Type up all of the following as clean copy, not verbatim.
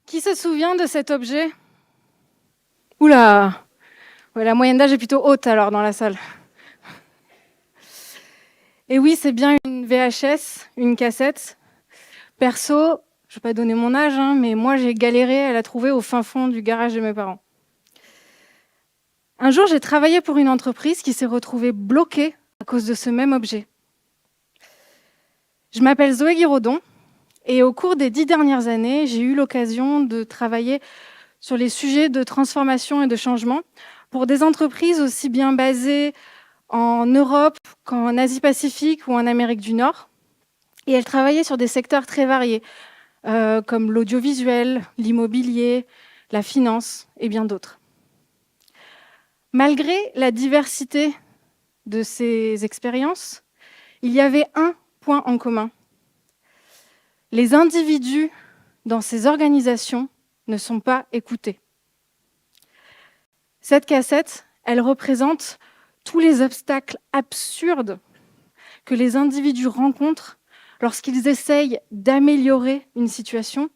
Qui se souvient de cet objet? Oula! Ouais, la moyenne d'âge est plutôt haute alors dans la salle. Et oui, c'est bien une VHS, une cassette. Perso, je ne vais pas donner mon âge, mais moi j'ai galéré à la trouver au fin fond du garage de mes parents. Un jour, j'ai travaillé pour une entreprise qui s'est retrouvée bloquée à cause de ce même objet. Je m'appelle Zoé Guiraudon et au cours des 10 dernières années, j'ai eu l'occasion de travailler sur les sujets de transformation et de changement pour des entreprises aussi bien basées en Europe qu'en Asie-Pacifique ou en Amérique du Nord. Et elle travaillait sur des secteurs très variés, comme l'audiovisuel, l'immobilier, la finance et bien d'autres. Malgré la diversité de ces expériences, il y avait un point en commun. Les individus dans ces organisations ne sont pas écoutés. Cette cassette, elle représente tous les obstacles absurdes que les individus rencontrent lorsqu'ils essayent d'améliorer une situation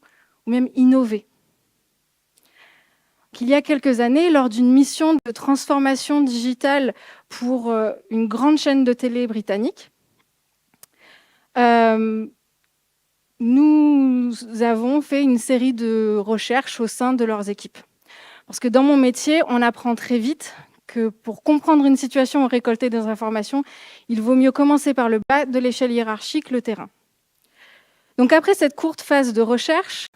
ou même innover. Il y a quelques années, lors d'une mission de transformation digitale pour une grande chaîne de télé britannique, nous avons fait une série de recherches au sein de leurs équipes. Parce que dans mon métier, on apprend très vite que pour comprendre une situation ou récolter des informations, il vaut mieux commencer par le bas de l'échelle hiérarchique, le terrain. Donc après cette courte phase de recherche,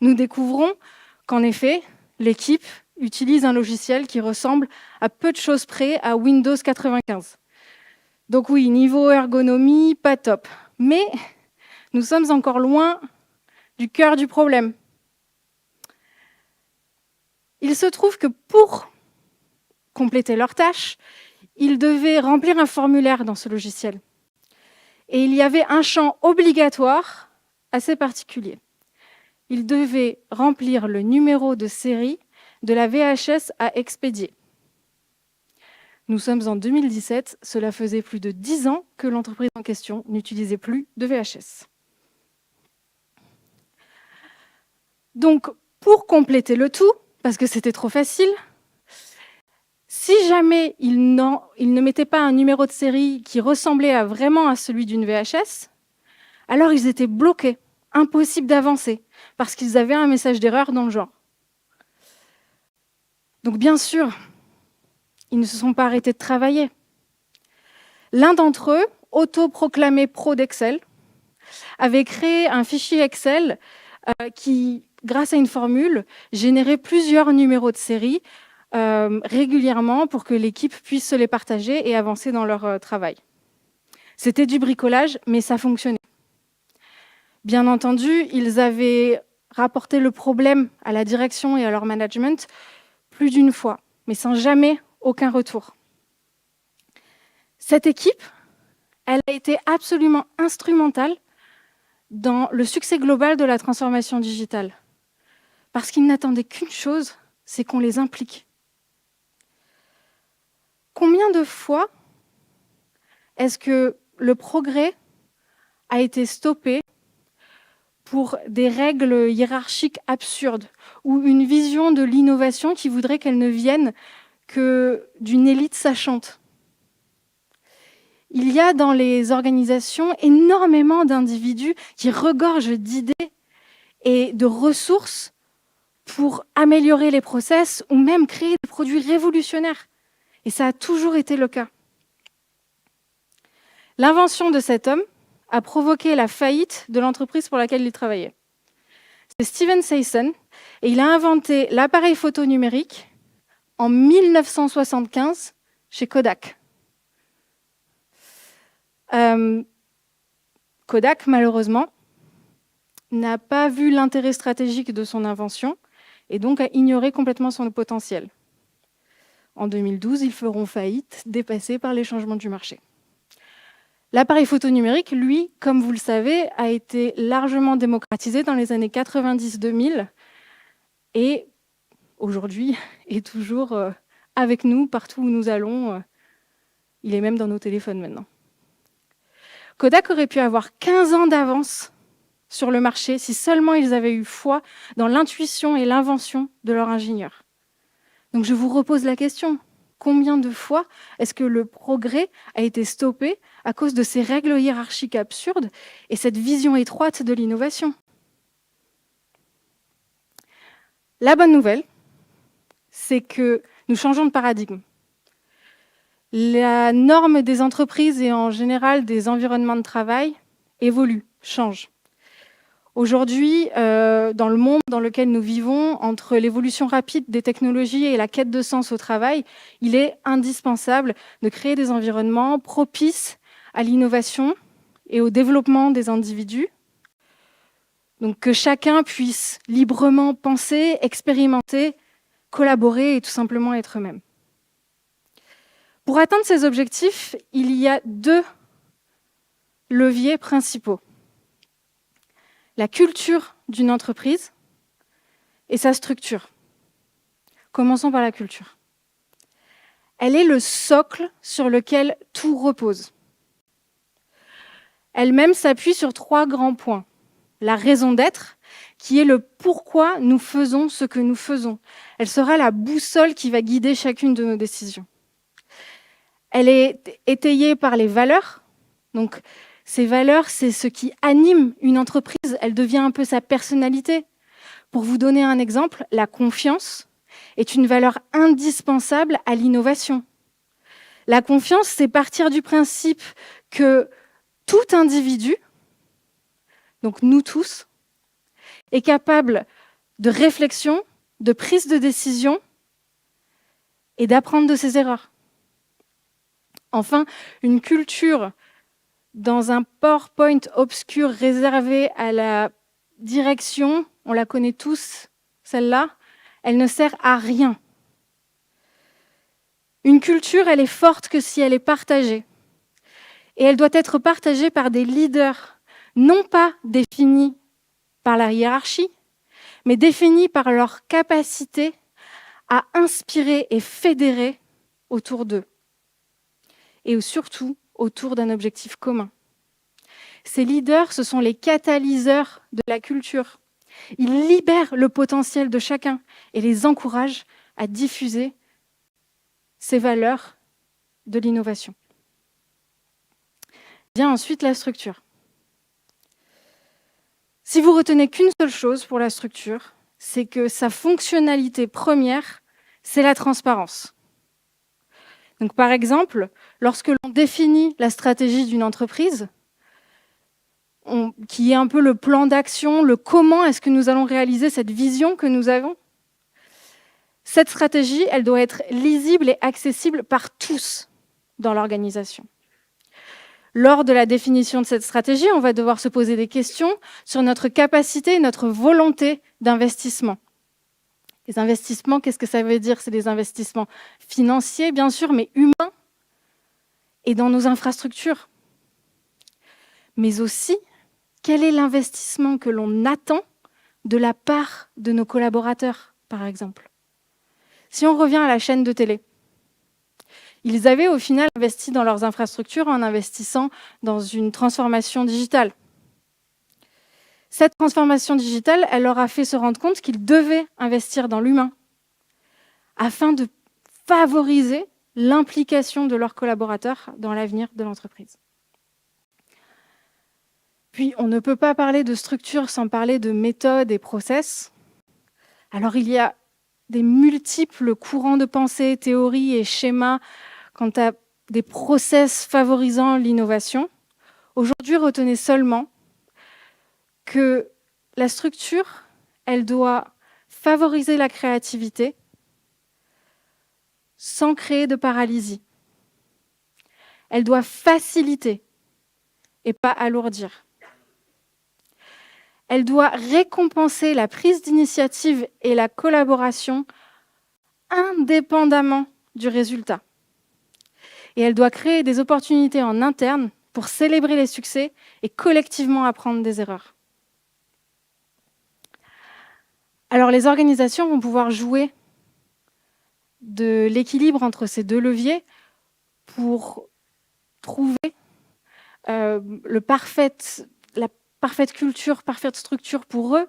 nous découvrons qu'en effet, l'équipe utilise un logiciel qui ressemble à peu de choses près à Windows 95. Donc oui, niveau ergonomie, pas top. Mais nous sommes encore loin du cœur du problème. Il se trouve que pour compléter leurs tâches, ils devaient remplir un formulaire dans ce logiciel. Et il y avait un champ obligatoire assez particulier. Ils devaient remplir le numéro de série de la VHS à expédier. Nous sommes en 2017, cela faisait plus de 10 ans que l'entreprise en question n'utilisait plus de VHS. Donc, pour compléter le tout, parce que c'était trop facile, si jamais ils ne mettaient pas un numéro de série qui ressemblait vraiment à celui d'une VHS, alors ils étaient bloqués, impossible d'avancer, parce qu'ils avaient un message d'erreur dans le genre. Donc bien sûr, ils ne se sont pas arrêtés de travailler. L'un d'entre eux, autoproclamé pro d'Excel, avait créé un fichier Excel qui, grâce à une formule, générait plusieurs numéros de série régulièrement pour que l'équipe puisse se les partager et avancer dans leur travail. C'était du bricolage, mais ça fonctionnait. Bien entendu, ils avaient rapporté le problème à la direction et à leur management plus d'une fois, mais sans jamais aucun retour. Cette équipe, elle a été absolument instrumentale dans le succès global de la transformation digitale. Parce qu'ils n'attendaient qu'une chose, c'est qu'on les implique. Combien de fois est-ce que le progrès a été stoppé pour des règles hiérarchiques absurdes ou une vision de l'innovation qui voudrait qu'elle ne vienne que d'une élite sachante? Il y a dans les organisations énormément d'individus qui regorgent d'idées et de ressources pour améliorer les process ou même créer des produits révolutionnaires. Et ça a toujours été le cas. L'invention de cet homme a provoqué la faillite de l'entreprise pour laquelle il travaillait. C'est Steven Sayson, et il a inventé l'appareil photo numérique en 1975 chez Kodak. Kodak, malheureusement, n'a pas vu l'intérêt stratégique de son invention et donc a ignoré complètement son potentiel. En 2012, ils feront faillite, dépassés par les changements du marché. L'appareil photo numérique, lui, comme vous le savez, a été largement démocratisé dans les années 90-2000 et aujourd'hui est toujours avec nous partout où nous allons. Il est même dans nos téléphones maintenant. Kodak aurait pu avoir 15 ans d'avance sur le marché si seulement ils avaient eu foi dans l'intuition et l'invention de leur ingénieur. Donc je vous repose la question, combien de fois est-ce que le progrès a été stoppé à cause de ces règles hiérarchiques absurdes et cette vision étroite de l'innovation? La bonne nouvelle, c'est que nous changeons de paradigme. La norme des entreprises et en général des environnements de travail évolue, change. Aujourd'hui, dans le monde dans lequel nous vivons, entre l'évolution rapide des technologies et la quête de sens au travail, il est indispensable de créer des environnements propices à l'innovation et au développement des individus. Donc que chacun puisse librement penser, expérimenter, collaborer et tout simplement être eux-mêmes. Pour atteindre ces objectifs, il y a 2 leviers principaux. La culture d'une entreprise et sa structure. Commençons par la culture. Elle est le socle sur lequel tout repose. Elle-même s'appuie sur 3 grands points. La raison d'être, qui est le pourquoi nous faisons ce que nous faisons. Elle sera la boussole qui va guider chacune de nos décisions. Elle est étayée par les valeurs. Donc, ces valeurs, c'est ce qui anime une entreprise. Elle devient un peu sa personnalité. Pour vous donner un exemple, la confiance est une valeur indispensable à l'innovation. La confiance, c'est partir du principe que tout individu, donc nous tous, est capable de réflexion, de prise de décision et d'apprendre de ses erreurs. Enfin, une culture dans un PowerPoint obscur réservé à la direction, on la connaît tous, celle-là, elle ne sert à rien. Une culture, elle est forte que si elle est partagée. Et elle doit être partagée par des leaders, non pas définis par la hiérarchie, mais définis par leur capacité à inspirer et fédérer autour d'eux. Et surtout, autour d'un objectif commun. Ces leaders, ce sont les catalyseurs de la culture. Ils libèrent le potentiel de chacun et les encouragent à diffuser ces valeurs de l'innovation. Vient ensuite la structure. Si vous retenez qu'une seule chose pour la structure, c'est que sa fonctionnalité première, c'est la transparence. Donc, par exemple, lorsque l'on définit la stratégie d'une entreprise, qui est un peu le plan d'action, le comment est-ce que nous allons réaliser cette vision que nous avons, cette stratégie, elle doit être lisible et accessible par tous dans l'organisation. Lors de la définition de cette stratégie, on va devoir se poser des questions sur notre capacité, notre volonté d'investissement. Les investissements, qu'est-ce que ça veut dire? C'est des investissements financiers, bien sûr, mais humains et dans nos infrastructures. Mais aussi, quel est l'investissement que l'on attend de la part de nos collaborateurs, par exemple? Si on revient à la chaîne de télé, ils avaient au final investi dans leurs infrastructures en investissant dans une transformation digitale. Cette transformation digitale, elle leur a fait se rendre compte qu'ils devaient investir dans l'humain afin de favoriser l'implication de leurs collaborateurs dans l'avenir de l'entreprise. Puis, on ne peut pas parler de structure sans parler de méthode et process. Alors, il y a des multiples courants de pensée, théories et schémas quant à des process favorisant l'innovation. Aujourd'hui, retenez seulement que la structure, elle doit favoriser la créativité sans créer de paralysie. Elle doit faciliter et pas alourdir. Elle doit récompenser la prise d'initiative et la collaboration indépendamment du résultat. Et elle doit créer des opportunités en interne pour célébrer les succès et collectivement apprendre des erreurs. Alors les organisations vont pouvoir jouer de l'équilibre entre ces 2 leviers pour trouver la parfaite culture, parfaite structure pour eux,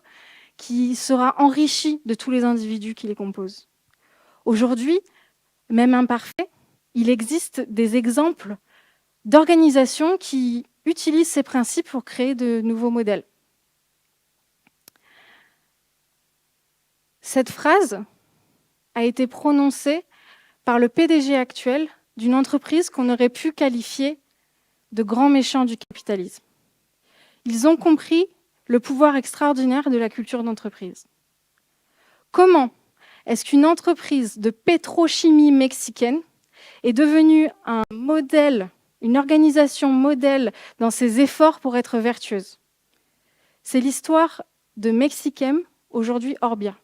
qui sera enrichie de tous les individus qui les composent. Aujourd'hui, même imparfait, il existe des exemples d'organisations qui utilisent ces principes pour créer de nouveaux modèles. Cette phrase a été prononcée par le PDG actuel d'une entreprise qu'on aurait pu qualifier de grand méchant du capitalisme. Ils ont compris le pouvoir extraordinaire de la culture d'entreprise. Comment est-ce qu'une entreprise de pétrochimie mexicaine est devenue un modèle, une organisation modèle dans ses efforts pour être vertueuse? C'est l'histoire de Mexichem, aujourd'hui Orbia.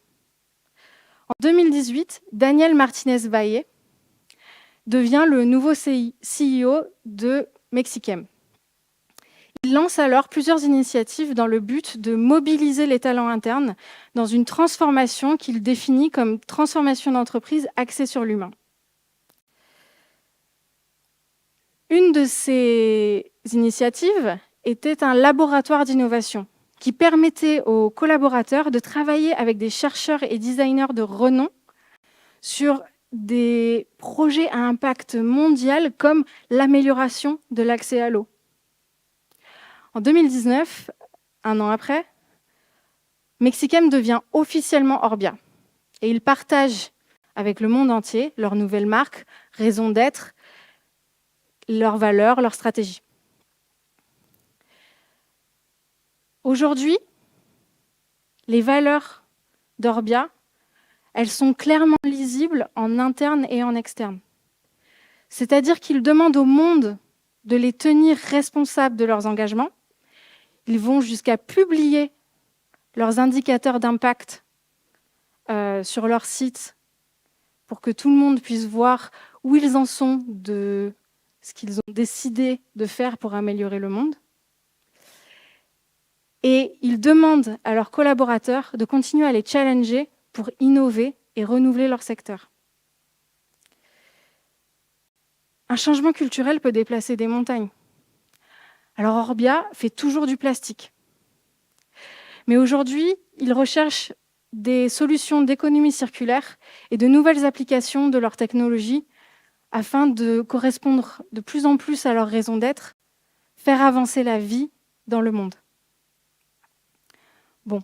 En 2018, Daniel Martinez-Valle devient le nouveau CEO de Mexichem. Il lance alors plusieurs initiatives dans le but de mobiliser les talents internes dans une transformation qu'il définit comme transformation d'entreprise axée sur l'humain. Une de ces initiatives était un laboratoire d'innovation qui permettait aux collaborateurs de travailler avec des chercheurs et designers de renom sur des projets à impact mondial comme l'amélioration de l'accès à l'eau. En 2019, un an après, Mexichem devient officiellement Orbia et ils partagent avec le monde entier leur nouvelle marque, raison d'être, leurs valeurs, leur stratégie. Aujourd'hui, les valeurs d'Orbia, elles sont clairement lisibles en interne et en externe. C'est-à-dire qu'ils demandent au monde de les tenir responsables de leurs engagements. Ils vont jusqu'à publier leurs indicateurs d'impact sur leur site pour que tout le monde puisse voir où ils en sont de ce qu'ils ont décidé de faire pour améliorer le monde. Et ils demandent à leurs collaborateurs de continuer à les challenger pour innover et renouveler leur secteur. Un changement culturel peut déplacer des montagnes. Alors Orbia fait toujours du plastique. Mais aujourd'hui, ils recherchent des solutions d'économie circulaire et de nouvelles applications de leur technologie afin de correspondre de plus en plus à leur raison d'être, faire avancer la vie dans le monde. Bon,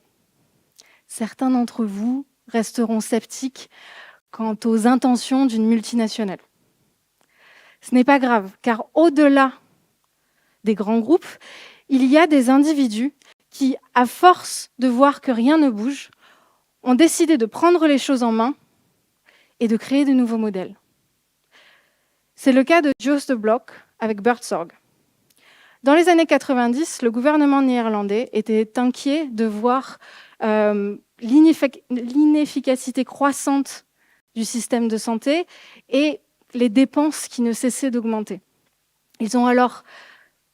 certains d'entre vous resteront sceptiques quant aux intentions d'une multinationale. Ce n'est pas grave, car au-delà des grands groupes, il y a des individus qui, à force de voir que rien ne bouge, ont décidé de prendre les choses en main et de créer de nouveaux modèles. C'est le cas de Joost de Blok avec Buurtzorg. Dans les années 90, le gouvernement néerlandais était inquiet de voir l'inefficacité croissante du système de santé et les dépenses qui ne cessaient d'augmenter. Ils ont alors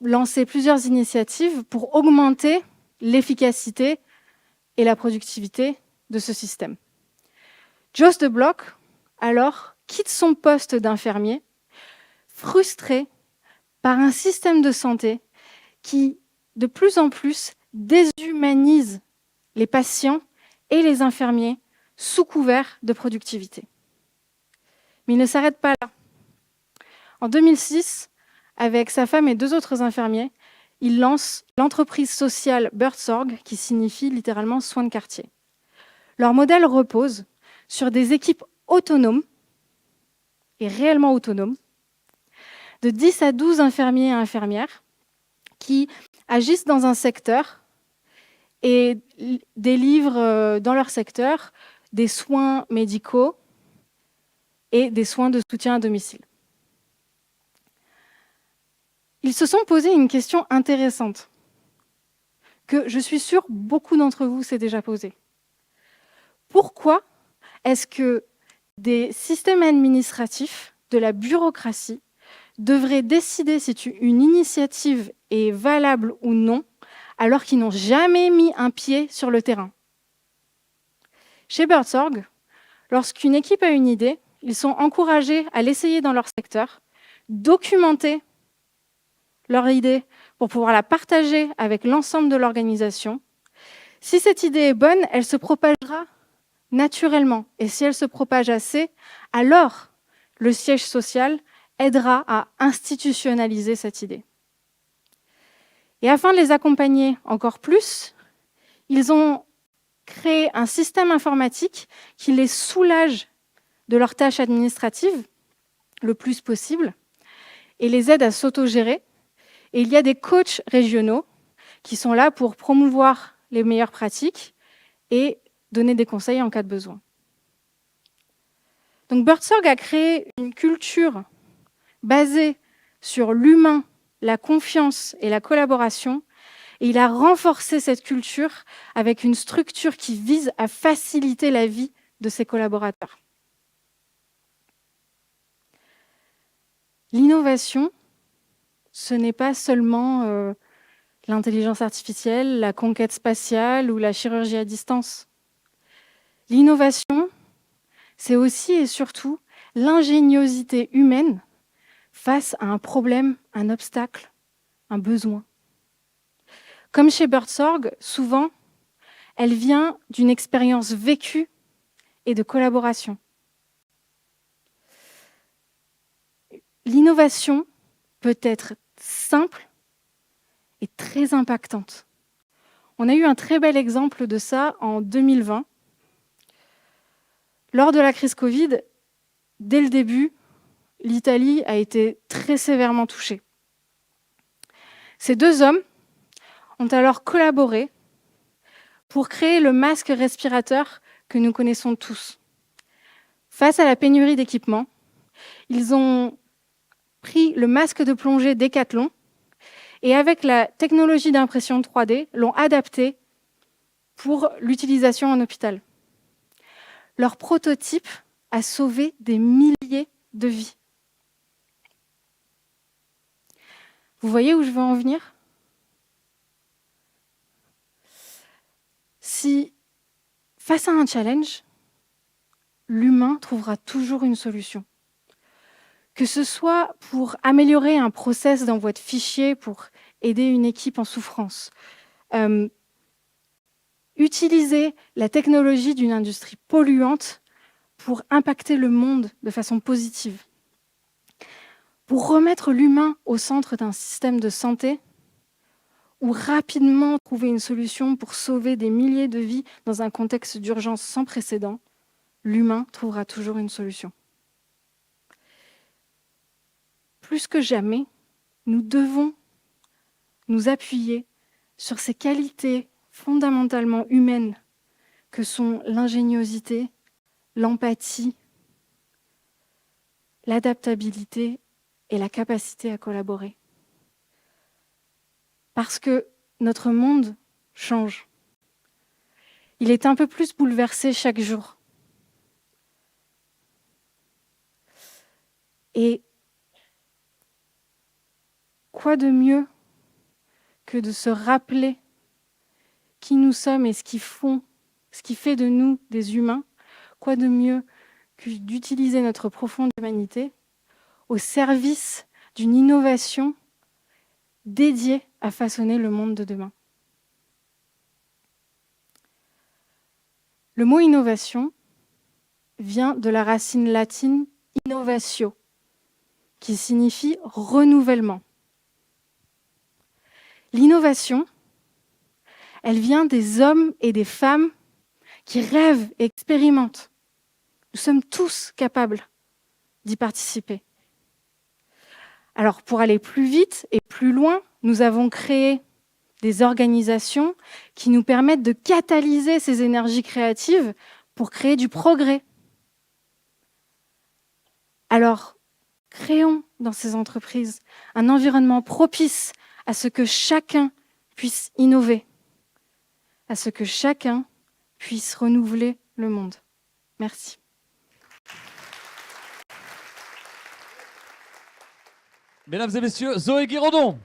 lancé plusieurs initiatives pour augmenter l'efficacité et la productivité de ce système. Joost de Blok, alors, quitte son poste d'infirmier, frustré par un système de santé qui, de plus en plus, déshumanise les patients et les infirmiers sous couvert de productivité. Mais il ne s'arrête pas là. En 2006, avec sa femme et 2 autres infirmiers, il lance l'entreprise sociale Buurtzorg, qui signifie littéralement soins de quartier. Leur modèle repose sur des équipes autonomes, et réellement autonomes, de 10 à 12 infirmiers et infirmières qui agissent dans un secteur et délivrent dans leur secteur des soins médicaux et des soins de soutien à domicile. Ils se sont posé une question intéressante que je suis sûre beaucoup d'entre vous s'est déjà posée. Pourquoi est-ce que des systèmes administratifs, de la bureaucratie, devraient décider si une initiative est valable ou non, alors qu'ils n'ont jamais mis un pied sur le terrain? Chez Buurtzorg, lorsqu'une équipe a une idée, ils sont encouragés à l'essayer dans leur secteur, documenter leur idée pour pouvoir la partager avec l'ensemble de l'organisation. Si cette idée est bonne, elle se propagera naturellement. Et si elle se propage assez, alors le siège social aidera à institutionnaliser cette idée. Et afin de les accompagner encore plus, ils ont créé un système informatique qui les soulage de leurs tâches administratives le plus possible et les aide à s'autogérer. Et il y a des coachs régionaux qui sont là pour promouvoir les meilleures pratiques et donner des conseils en cas de besoin. Donc Birdsorg a créé une culture basée sur l'humain, la confiance et la collaboration. Et il a renforcé cette culture avec une structure qui vise à faciliter la vie de ses collaborateurs. L'innovation, ce n'est pas seulement l'intelligence artificielle, la conquête spatiale ou la chirurgie à distance. L'innovation, c'est aussi et surtout l'ingéniosité humaine face à un problème, un obstacle, un besoin. Comme chez Birdsorg, souvent, elle vient d'une expérience vécue et de collaboration. L'innovation peut être simple et très impactante. On a eu un très bel exemple de ça en 2020. Lors de la crise Covid, dès le début, l'Italie a été très sévèrement touchée. Ces deux hommes ont alors collaboré pour créer le masque respirateur que nous connaissons tous. Face à la pénurie d'équipements, ils ont pris le masque de plongée Decathlon et avec la technologie d'impression 3D, l'ont adapté pour l'utilisation en hôpital. Leur prototype a sauvé des milliers de vies. Vous voyez où je veux en venir ? Si, face à un challenge, l'humain trouvera toujours une solution. Que ce soit pour améliorer un process d'envoi de fichiers, pour aider une équipe en souffrance, utiliser la technologie d'une industrie polluante pour impacter le monde de façon positive, pour remettre l'humain au centre d'un système de santé, ou rapidement trouver une solution pour sauver des milliers de vies dans un contexte d'urgence sans précédent, l'humain trouvera toujours une solution. Plus que jamais, nous devons nous appuyer sur ces qualités fondamentalement humaines que sont l'ingéniosité, l'empathie, l'adaptabilité et la capacité à collaborer. Parce que notre monde change. Il est un peu plus bouleversé chaque jour. Et quoi de mieux que de se rappeler qui nous sommes et ce qui fait de nous des humains, quoi de mieux que d'utiliser notre profonde humanité au service d'une innovation dédiée à façonner le monde de demain. Le mot innovation vient de la racine latine innovatio, qui signifie renouvellement. L'innovation, elle vient des hommes et des femmes qui rêvent et expérimentent. Nous sommes tous capables d'y participer. Alors, pour aller plus vite et plus loin, nous avons créé des organisations qui nous permettent de catalyser ces énergies créatives pour créer du progrès. Alors, créons dans ces entreprises un environnement propice à ce que chacun puisse innover, à ce que chacun puisse renouveler le monde. Merci. Mesdames et messieurs, Zoé Guiraudon.